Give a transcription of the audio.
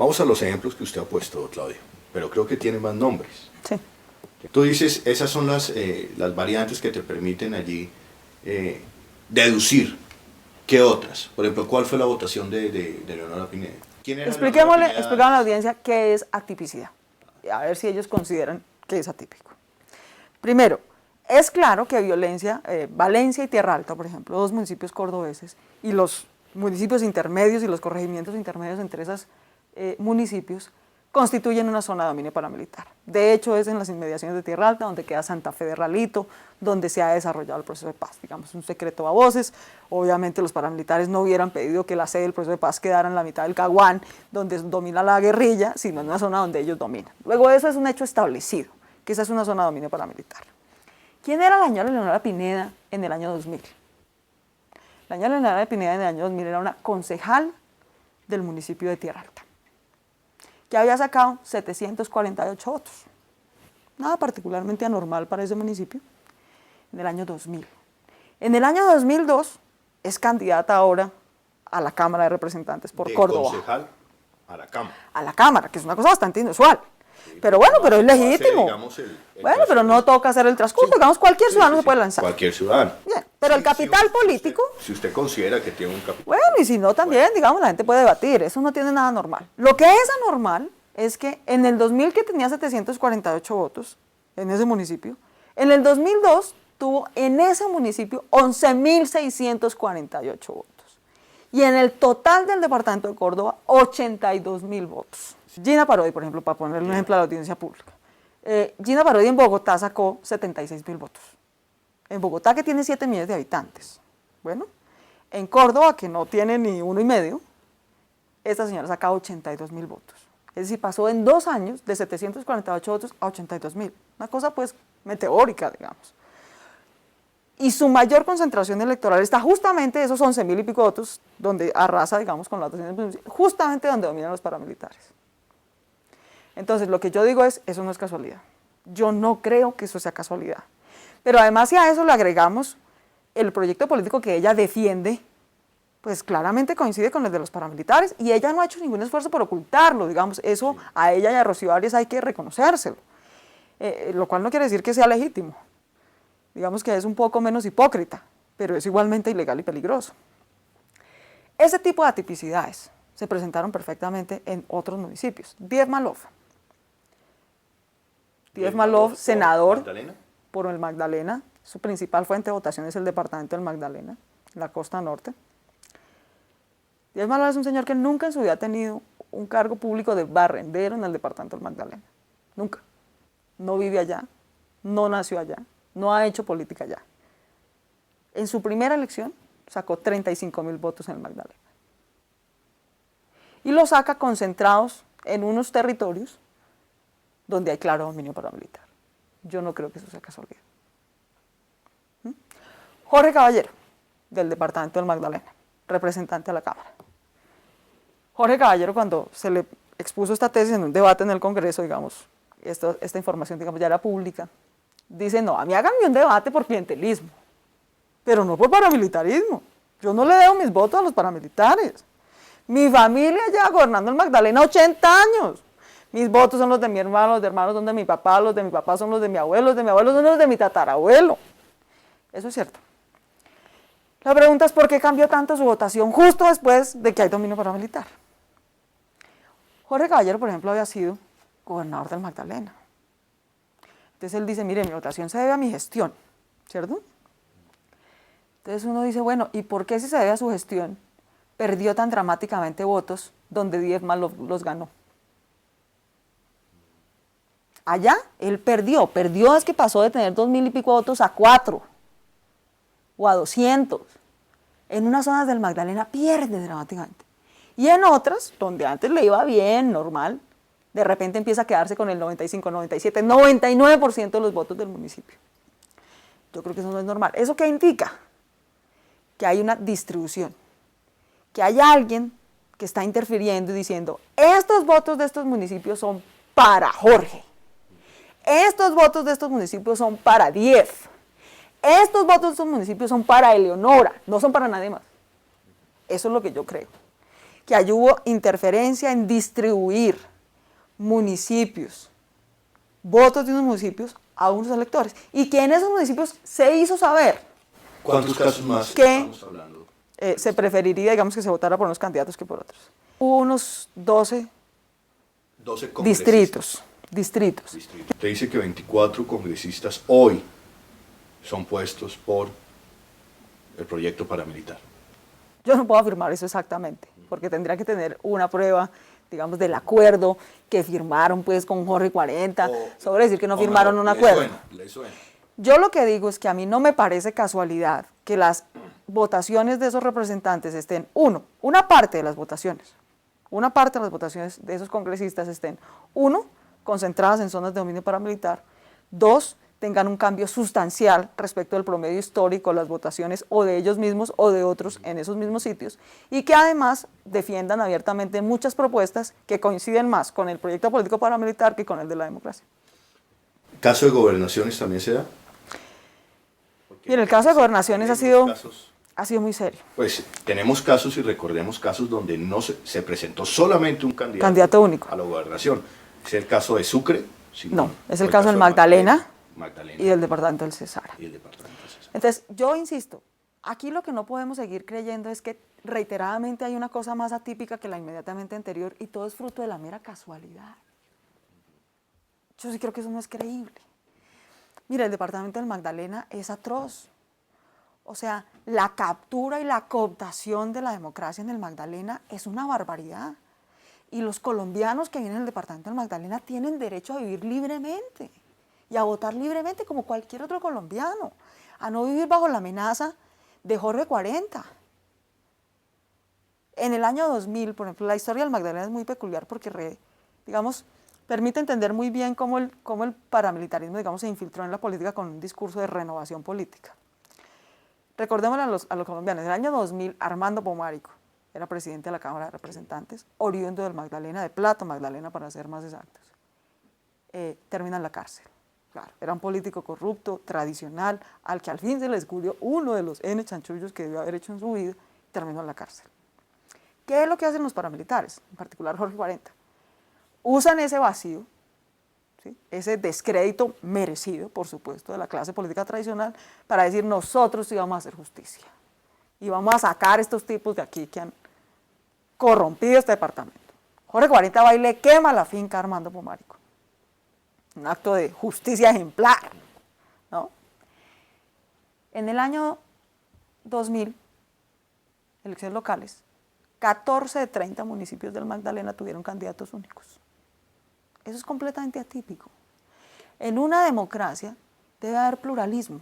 Vamos a los ejemplos que usted ha puesto, Claudia, pero creo que tiene más nombres. Sí. Tú dices, esas son las variantes que te permiten allí deducir. ¿Qué otras? Por ejemplo, ¿cuál fue la votación de Leonora Pineda? ¿Quién era Explicamos Leonora Pineda? a la audiencia qué es atipicidad. A ver si ellos consideran que es atípico. Primero, es claro que violencia, Valencia y Tierra Alta, por ejemplo, dos municipios cordobeses, y los municipios intermedios y los corregimientos intermedios entre esos municipios, constituyen una zona de dominio paramilitar. De hecho, es en las inmediaciones de Tierra Alta, donde queda Santa Fe de Ralito, donde se ha desarrollado el proceso de paz, digamos, un secreto a voces. Obviamente los paramilitares no hubieran pedido que la sede del proceso de paz quedara en la mitad del Caguán, donde domina la guerrilla, sino en una zona donde ellos dominan. Luego eso es un hecho establecido, que esa es una zona de dominio paramilitar. ¿Quién era la señora Leonora Pineda en el año 2000? La señora Leonora Pineda en el año 2000 era una concejal del municipio de Tierra Alta, que había sacado 748 votos. Nada particularmente anormal para ese municipio, en el año 2000. En el año 2002 es candidata ahora a la Cámara de Representantes por Córdoba. Concejal a la Cámara. A la Cámara, que es una cosa bastante inusual. Sí, pero bueno, pero es legítimo. Digamos, bueno, pero no toca hacer el transcurso, sí. Digamos, cualquier ciudadano se puede lanzar. Cualquier ciudadano. Bien, pero el capital político... Si usted considera que tiene un capital... Bueno, y si no también, digamos, la gente puede debatir, eso no tiene nada normal. Lo que es anormal es que en el 2000, que tenía 748 votos en ese municipio, en el 2002 tuvo en ese municipio 11.648 votos. Y en el total del departamento de Córdoba, 82.000 votos. Gina Parodi, por ejemplo, para ponerle un ejemplo a la audiencia pública. Gina Parodi en Bogotá sacó 76.000 votos. En Bogotá, que tiene 7 millones de habitantes. Bueno, en Córdoba, que no tiene ni 1,5, esta señora sacó 82.000 votos. Es decir, pasó en 2 años de 748 votos a 82.000. Una cosa, pues, meteórica, digamos. Y su mayor concentración electoral está justamente esos 11.000 y pico votos, donde arrasa, digamos, con las votaciones, justamente donde dominan los paramilitares. Entonces, lo que yo digo es, eso no es casualidad. Yo no creo que eso sea casualidad. Pero además, si a eso le agregamos el proyecto político que ella defiende, pues claramente coincide con el de los paramilitares, y ella no ha hecho ningún esfuerzo por ocultarlo, digamos, eso a ella y a Rocío Arias hay que reconocérselo, lo cual no quiere decir que sea legítimo. Digamos que es un poco menos hipócrita, pero es igualmente ilegal y peligroso. Ese tipo de atipicidades se presentaron perfectamente en otros municipios. Diez Malov, senador por el Magdalena, su principal fuente de votación es el departamento del Magdalena, la costa norte. Diez Malov es un señor que nunca en su vida ha tenido un cargo público de barrendero en el departamento del Magdalena, nunca. No vive allá, no nació allá, no ha hecho política allá. En su primera elección sacó 35.000 votos en el Magdalena. Y lo saca concentrados en unos territorios donde hay claro dominio paramilitar. Yo no creo que eso sea casualidad. Jorge Caballero, del departamento del Magdalena, representante a la Cámara. Jorge Caballero, cuando se le expuso esta tesis en un debate en el Congreso, digamos, esta información, digamos, ya era pública, dice, no, a mí háganme un debate por clientelismo, pero no por paramilitarismo. Yo no le debo mis votos a los paramilitares. Mi familia ya gobernando el Magdalena 80 años. Mis votos son los de mi hermano, los de hermanos son de mi papá, los de mi papá son los de mi abuelo, los de mi abuelo son los de mi tatarabuelo. Eso es cierto. La pregunta es por qué cambió tanto su votación justo después de que hay dominio paramilitar. Jorge Caballero, por ejemplo, había sido gobernador del Magdalena. Entonces él dice, mire, mi votación se debe a mi gestión, ¿cierto? Entonces uno dice, bueno, ¿y por qué si se debe a su gestión perdió tan dramáticamente votos donde 10 más los ganó? Allá él perdió es que pasó de tener 2.000 y pico votos a 4 o a 200. En unas zonas del Magdalena pierde dramáticamente. Y en otras, donde antes le iba bien, normal, de repente empieza a quedarse con el 95, 97, 99% de los votos del municipio. Yo creo que eso no es normal. ¿Eso qué indica? Que hay una distribución, que hay alguien que está interfiriendo y diciendo, estos votos de estos municipios son para Jorge, estos votos de estos municipios son para 10, estos votos de estos municipios son para Eleonora, no son para nadie más. Eso es lo que yo creo. que ahí hubo interferencia en distribuir municipios, votos de unos municipios a unos electores, y que en esos municipios se hizo saber. ¿Cuántos casos más que estamos hablando? Se preferiría, digamos, que se votara por unos candidatos que por otros. Hubo unos 12 distritos. Te dice que 24 congresistas hoy son puestos por el proyecto paramilitar. Yo no puedo afirmar eso exactamente, porque tendría que tener una prueba, digamos, del acuerdo que firmaron pues con Jorge 40, sobre decir que no firmaron un acuerdo. Le suena. Yo lo que digo es que a mí no me parece casualidad que las votaciones de esos representantes estén, una parte de las votaciones de esos congresistas estén, concentradas en zonas de dominio paramilitar, 2, tengan un cambio sustancial respecto del promedio histórico de las votaciones o de ellos mismos o de otros en esos mismos sitios, y que además defiendan abiertamente muchas propuestas que coinciden más con el proyecto político paramilitar que con el de la democracia. ¿Caso de gobernaciones también se da? Mira, el caso de gobernaciones ha sido muy serio. Pues tenemos casos y recordemos casos donde no se presentó solamente un candidato único a la gobernación. Es el caso de Sucre. No, es el caso del Magdalena y del departamento del Cesar. Entonces, yo insisto, aquí lo que no podemos seguir creyendo es que reiteradamente hay una cosa más atípica que la inmediatamente anterior y todo es fruto de la mera casualidad. Yo sí creo que eso no es creíble. Mira, el departamento del Magdalena es atroz. O sea, la captura y la cooptación de la democracia en el Magdalena es una barbaridad. Y los colombianos que vienen del departamento del Magdalena tienen derecho a vivir libremente y a votar libremente como cualquier otro colombiano, a no vivir bajo la amenaza de Jorge 40. En el año 2000, por ejemplo, la historia del Magdalena es muy peculiar porque, digamos, permite entender muy bien cómo el paramilitarismo, digamos, se infiltró en la política con un discurso de renovación política. Recordémosle a los colombianos, en el año 2000, Armando Pomárico era presidente de la Cámara de Representantes, oriundo del Magdalena, de Plato Magdalena para ser más exactos. Termina en la cárcel. Claro, era un político corrupto, tradicional, al que al fin se le descubrió uno de los N chanchullos que debió haber hecho en su vida, terminó en la cárcel. ¿Qué es lo que hacen los paramilitares, en particular Jorge 40? Usan ese vacío, ¿sí?, ese descrédito merecido, por supuesto, de la clase política tradicional, para decir nosotros sí vamos a hacer justicia. Y vamos a sacar a estos tipos de aquí que han corrompido este departamento. Jorge 40 va y le quema la finca a Armando Pomárico. Un acto de justicia ejemplar, ¿no? En el año 2000, elecciones locales, 14 de 30 municipios del Magdalena tuvieron candidatos únicos. Eso es completamente atípico. En una democracia debe haber pluralismo.